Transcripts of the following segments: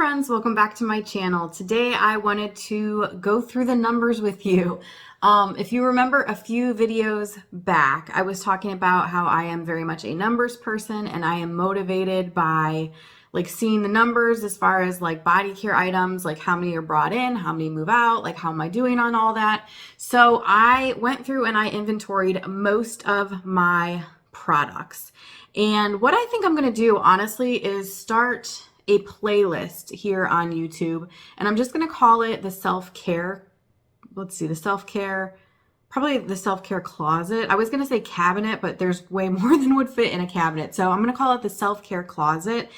friends, welcome back to my channel. Today I wanted to go through the numbers with you. If you remember a few videos back, I was talking about how I am very much a numbers person and I am motivated by like seeing the numbers as far as like body care items, like how many are brought in, how many move out, like how am I doing on all that. So I went through and I inventoried most of my products. And what I think I'm going to do honestly is start a playlist here on YouTube, and I'm just going to call it the self-care. Let's see, probably the self-care closet. I was going to say cabinet, but there's way more than would fit in a cabinet. So I'm going to call it the self-care closet.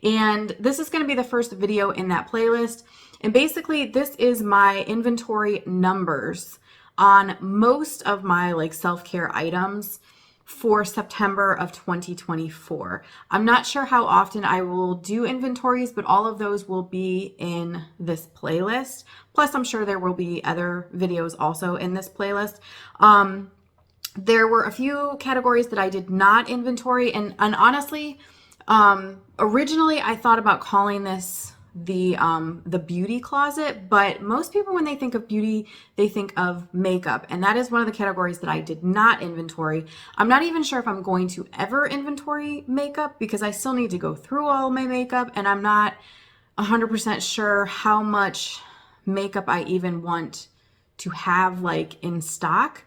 And this is going to be the first video in that playlist. And basically this is my inventory numbers on most of my like self-care items for September of 2024. I'm not sure how often I will do inventories, but all of those will be in this playlist. Plus, I'm sure there will be other videos also in this playlist. There were a few categories that I did not inventory, and honestly, originally I thought about calling this the beauty closet, but most people when they think of beauty, they think of makeup, and that is one of the categories that I did not inventory. I'm not even sure if I'm going to ever inventory makeup because I still need to go through all my makeup, and I'm not 100% sure how much makeup I even want to have like in stock.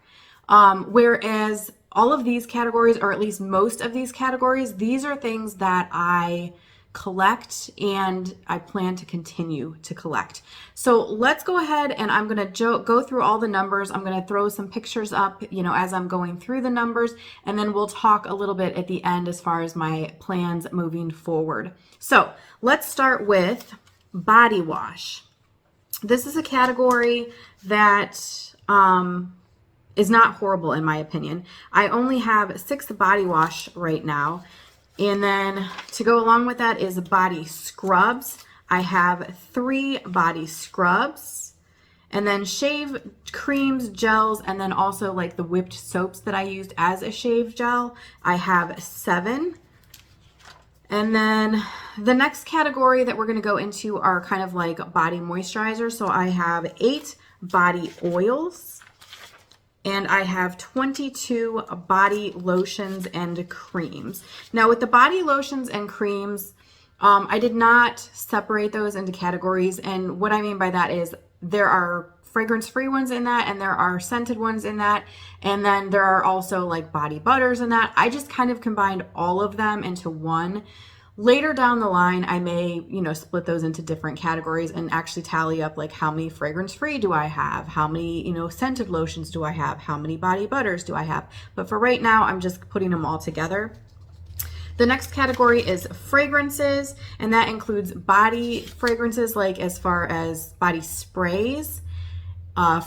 Whereas all of these categories, or at least most of these categories, these are things that I collect and I plan to continue to collect. So let's go ahead and I'm going to go through all the numbers. I'm going to throw some pictures up, as I'm going through the numbers, and then we'll talk a little bit at the end as far as my plans moving forward. So let's start with body wash. This is a category that is not horrible in my opinion. I only have 6 body wash right now. And then to go along with that is body scrubs. I have 3 body scrubs, and then shave creams, gels, and then also like the whipped soaps that I used as a shave gel. I have 7. And then the next category that we're going to go into are kind of like body moisturizers. So I have 8 body oils. And I have 22 body lotions and creams. Now with the body lotions and creams, I did not separate those into categories. And what I mean by that is there are fragrance-free ones in that, and there are scented ones in that. And then there are also like body butters in that. I just kind of combined all of them into one. Later down the line, I may, split those into different categories and actually tally up like how many fragrance-free do I have? How many, scented lotions do I have? How many body butters do I have? But for right now, I'm just putting them all together. The next category is fragrances, and that includes body fragrances like as far as body sprays,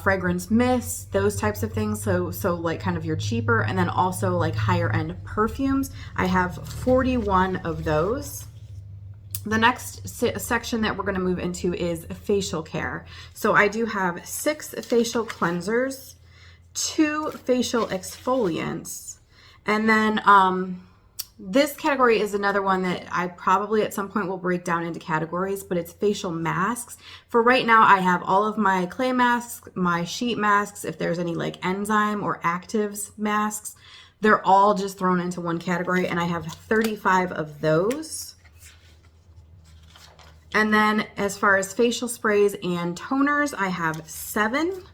fragrance mists, those types of things. So like kind of your cheaper, and then also like higher end perfumes. I have 41 of those. The next section that we're going to move into is facial care. So I do have 6 facial cleansers, 2 facial exfoliants, and then this category is another one that I probably at some point will break down into categories, but it's facial masks. For right now, I have all of my clay masks, my sheet masks, if there's any like enzyme or actives masks, they're all just thrown into one category, and I have 35 of those. And then as far as facial sprays and toners, I have 7.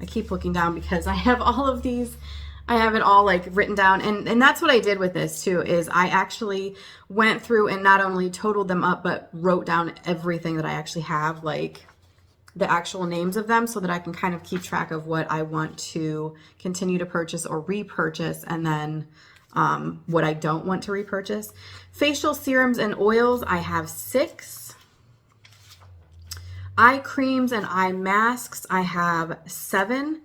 I keep looking down because I have all of these. I have it all like written down, and that's what I did with this too, is I actually went through and not only totaled them up, but wrote down everything that I actually have, like the actual names of them, so that I can kind of keep track of what I want to continue to purchase or repurchase, and then what I don't want to repurchase. Facial serums and oils, I have 6. Eye creams and eye masks, I have 7.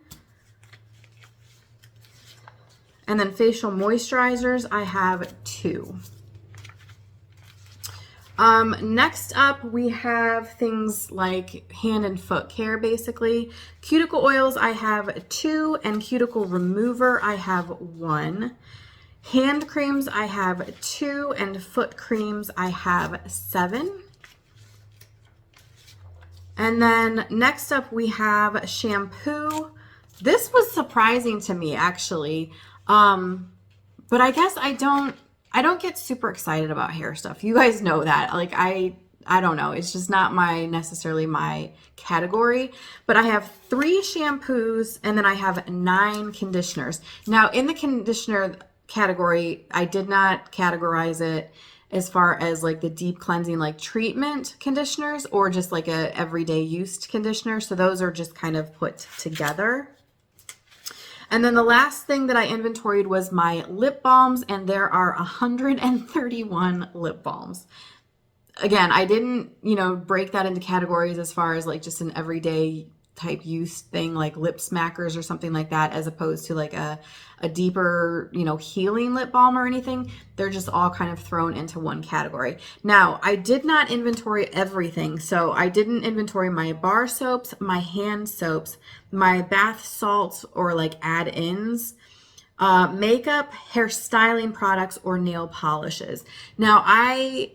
And then facial moisturizers, I have 2. Next up, we have things like hand and foot care, basically. Cuticle oils, I have 2, and cuticle remover, I have 1. Hand creams, I have 2, and foot creams, I have 7. And then next up we have shampoo. This was surprising to me actually. But I guess I don't get super excited about hair stuff. You guys know that. Like I don't know. It's just not necessarily my category. But I have 3 shampoos and then I have 9 conditioners. Now in the conditioner category, I did not categorize it as far as like the deep cleansing like treatment conditioners or just like a everyday used conditioner. So those are just kind of put together. And then the last thing that I inventoried was my lip balms, and there are 131 lip balms. Again, I didn't, break that into categories as far as like just an everyday type use thing like lip smackers or something like that, as opposed to like a deeper, healing lip balm or anything. They're just all kind of thrown into one category. Now, I did not inventory everything. So I didn't inventory my bar soaps, my hand soaps, my bath salts or like add-ins, makeup, hair styling products, or nail polishes. Now, I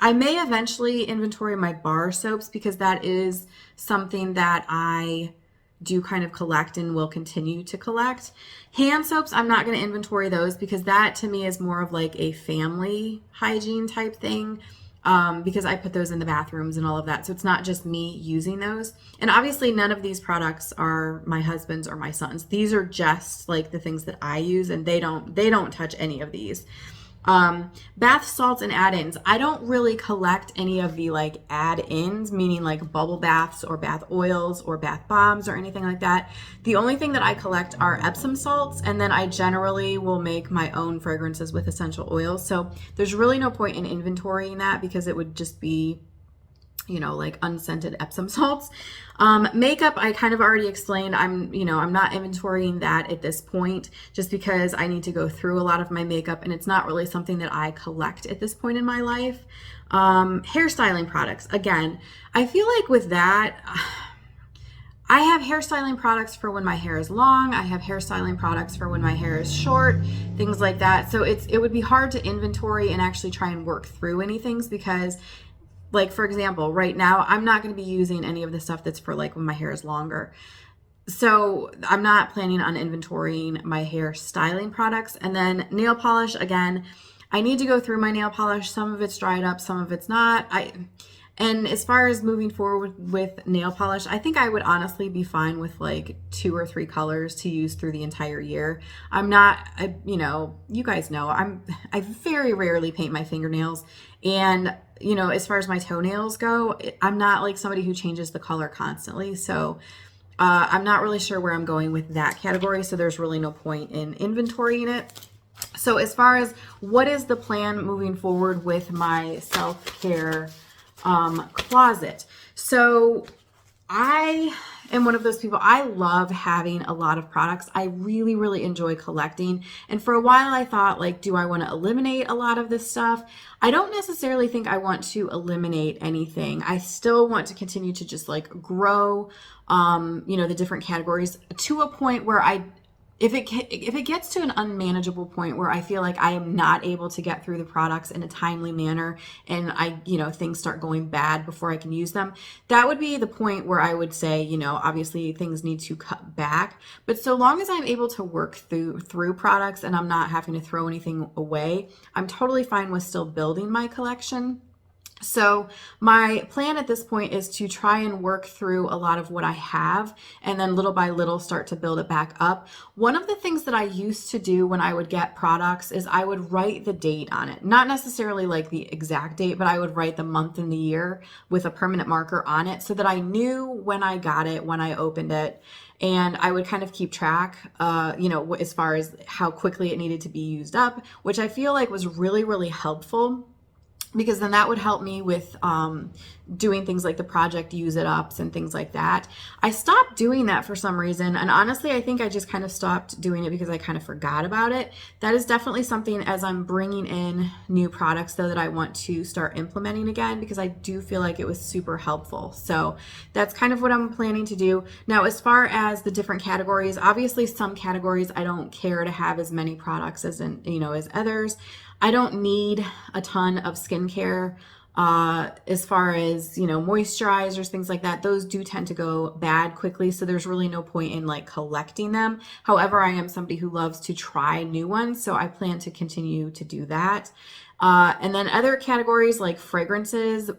may eventually inventory my bar soaps because that is something that I do kind of collect and will continue to collect. Hand soaps, I'm not going to inventory those because that to me is more of like a family hygiene type thing, because I put those in the bathrooms and all of that. So it's not just me using those. And obviously none of these products are my husband's or my son's. These are just like the things that I use, and they don't touch any of these. Bath salts and add-ins. I don't really collect any of the like add-ins, meaning like bubble baths or bath oils or bath bombs or anything like that. The only thing that I collect are Epsom salts, and then I generally will make my own fragrances with essential oils. So there's really no point in inventorying that because it would just be, like unscented Epsom salts. Makeup, I kind of already explained. I'm not inventorying that at this point just because I need to go through a lot of my makeup and it's not really something that I collect at this point in my life. Hairstyling products. Again, I feel like with that, I have hairstyling products for when my hair is long. I have hairstyling products for when my hair is short, things like that. So it would be hard to inventory and actually try and work through any things because, like, for example, right now, I'm not going to be using any of the stuff that's for like when my hair is longer. So I'm not planning on inventorying my hair styling products. And then nail polish, again, I need to go through my nail polish. Some of it's dried up, some of it's not. And as far as moving forward with nail polish, I think I would honestly be fine with like 2 or 3 colors to use through the entire year. You guys know, I very rarely paint my fingernails. And, as far as my toenails go, I'm not like somebody who changes the color constantly. So I'm not really sure where I'm going with that category. So there's really no point in inventorying it. So as far as what is the plan moving forward with my self-care closet. So I am one of those people. I love having a lot of products. I really, really enjoy collecting. And for a while I thought, like, do I want to eliminate a lot of this stuff? I don't necessarily think I want to eliminate anything. I still want to continue to just like grow, the different categories to a point where if it gets to an unmanageable point where I feel like I am not able to get through the products in a timely manner and things start going bad before I can use them, that would be the point where I would say, obviously things need to cut back. But so long as I'm able to work through products and I'm not having to throw anything away, I'm totally fine with still building my collection. So my plan at this point is to try and work through a lot of what I have and then little by little start to build it back up. One of the things that I used to do when I would get products is I would write the date on it. Not necessarily like the exact date, but I would write the month and the year with a permanent marker on it so that I knew when I got it, when I opened it. And I would kind of keep track, as far as how quickly it needed to be used up, which I feel like was really, really helpful because then that would help me with doing things like the Project Use It Ups and things like that. I stopped doing that for some reason, and honestly, I think I just kind of stopped doing it because I kind of forgot about it. That is definitely something, as I'm bringing in new products though, that I want to start implementing again, because I do feel like it was super helpful. So that's kind of what I'm planning to do. Now, as far as the different categories, obviously some categories I don't care to have as many products as as others. I don't need a ton of skincare. As far as, moisturizers, things like that, those do tend to go bad quickly. So there's really no point in like collecting them. However, I am somebody who loves to try new ones. So I plan to continue to do that. And then other categories like fragrances,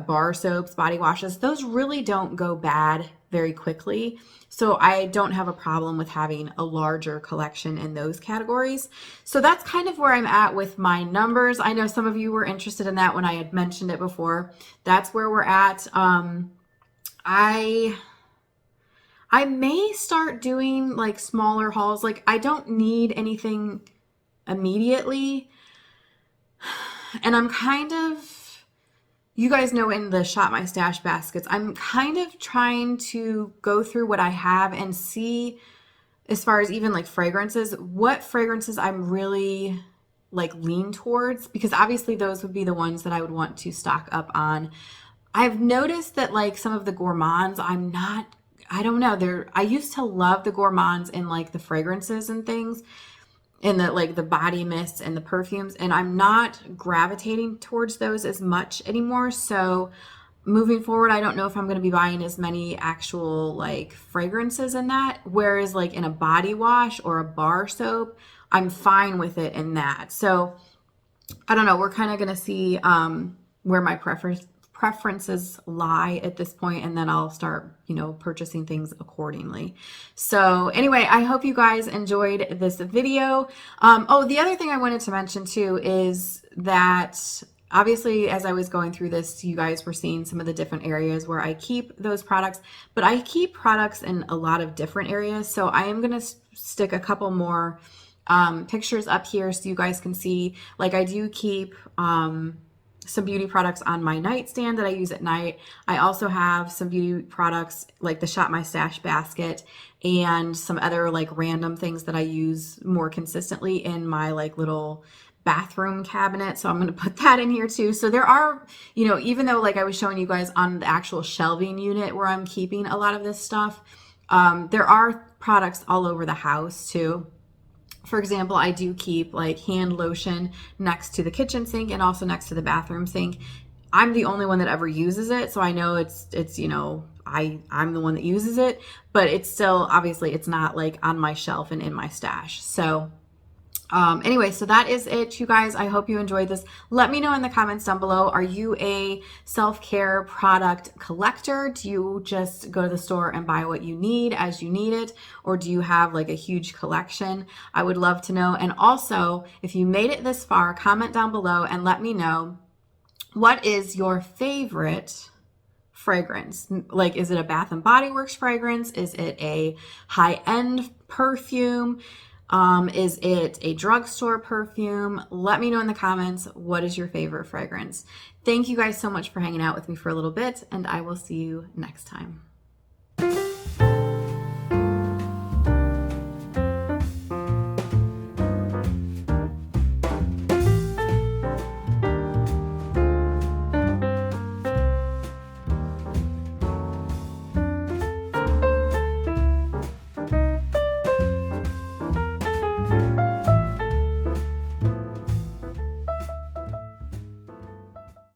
bar soaps, body washes, those really don't go bad very quickly. So I don't have a problem with having a larger collection in those categories. So that's kind of where I'm at with my numbers. I know some of you were interested in that when I had mentioned it before. That's where we're at. I may start doing like smaller hauls. Like I don't need anything immediately. And I'm kind of, you guys know, in the Shop My Stash baskets, I'm kind of trying to go through what I have and see, as far as even like fragrances, what fragrances I'm really like lean towards, because obviously those would be the ones that I would want to stock up on. I've noticed that like some of the gourmands, I don't know, I used to love the gourmands in like the fragrances and things, and the body mists and the perfumes, and I'm not gravitating towards those as much anymore. So moving forward, I don't know if I'm going to be buying as many actual like fragrances in that, whereas like in a body wash or a bar soap, I'm fine with it in that. So I don't know, we're kind of going to see where my preferences lie at this point, and then I'll start, purchasing things accordingly. So anyway, I hope you guys enjoyed this video. The other thing I wanted to mention too is that obviously, as I was going through this, you guys were seeing some of the different areas where I keep those products, but I keep products in a lot of different areas. So I am going to stick a couple more pictures up here so you guys can see. Like I do keep some beauty products on my nightstand that I use at night. I also have some beauty products like the Shop My Stash basket and some other like random things that I use more consistently in my like little bathroom cabinet. So I'm going to put that in here too. So there are, even though like I was showing you guys on the actual shelving unit where I'm keeping a lot of this stuff, there are products all over the house too. For example, I do keep like hand lotion next to the kitchen sink and also next to the bathroom sink. I'm the only one that ever uses it, so I know it's I'm the one that uses it, but it's still, obviously it's not like on my shelf and in my stash. So anyway, so that is it, you guys. I hope you enjoyed this. Let me know in the comments down below. Are you a self-care product collector? Do you just go to the store and buy what you need as you need it? Or do you have like a huge collection? I would love to know. And also, if you made it this far, comment down below and let me know, what is your favorite fragrance? Like, is it a Bath and Body Works fragrance? Is it a high-end perfume? Is it a drugstore perfume? Let me know in the comments, what is your favorite fragrance? Thank you guys so much for hanging out with me for a little bit, and I will see you next time.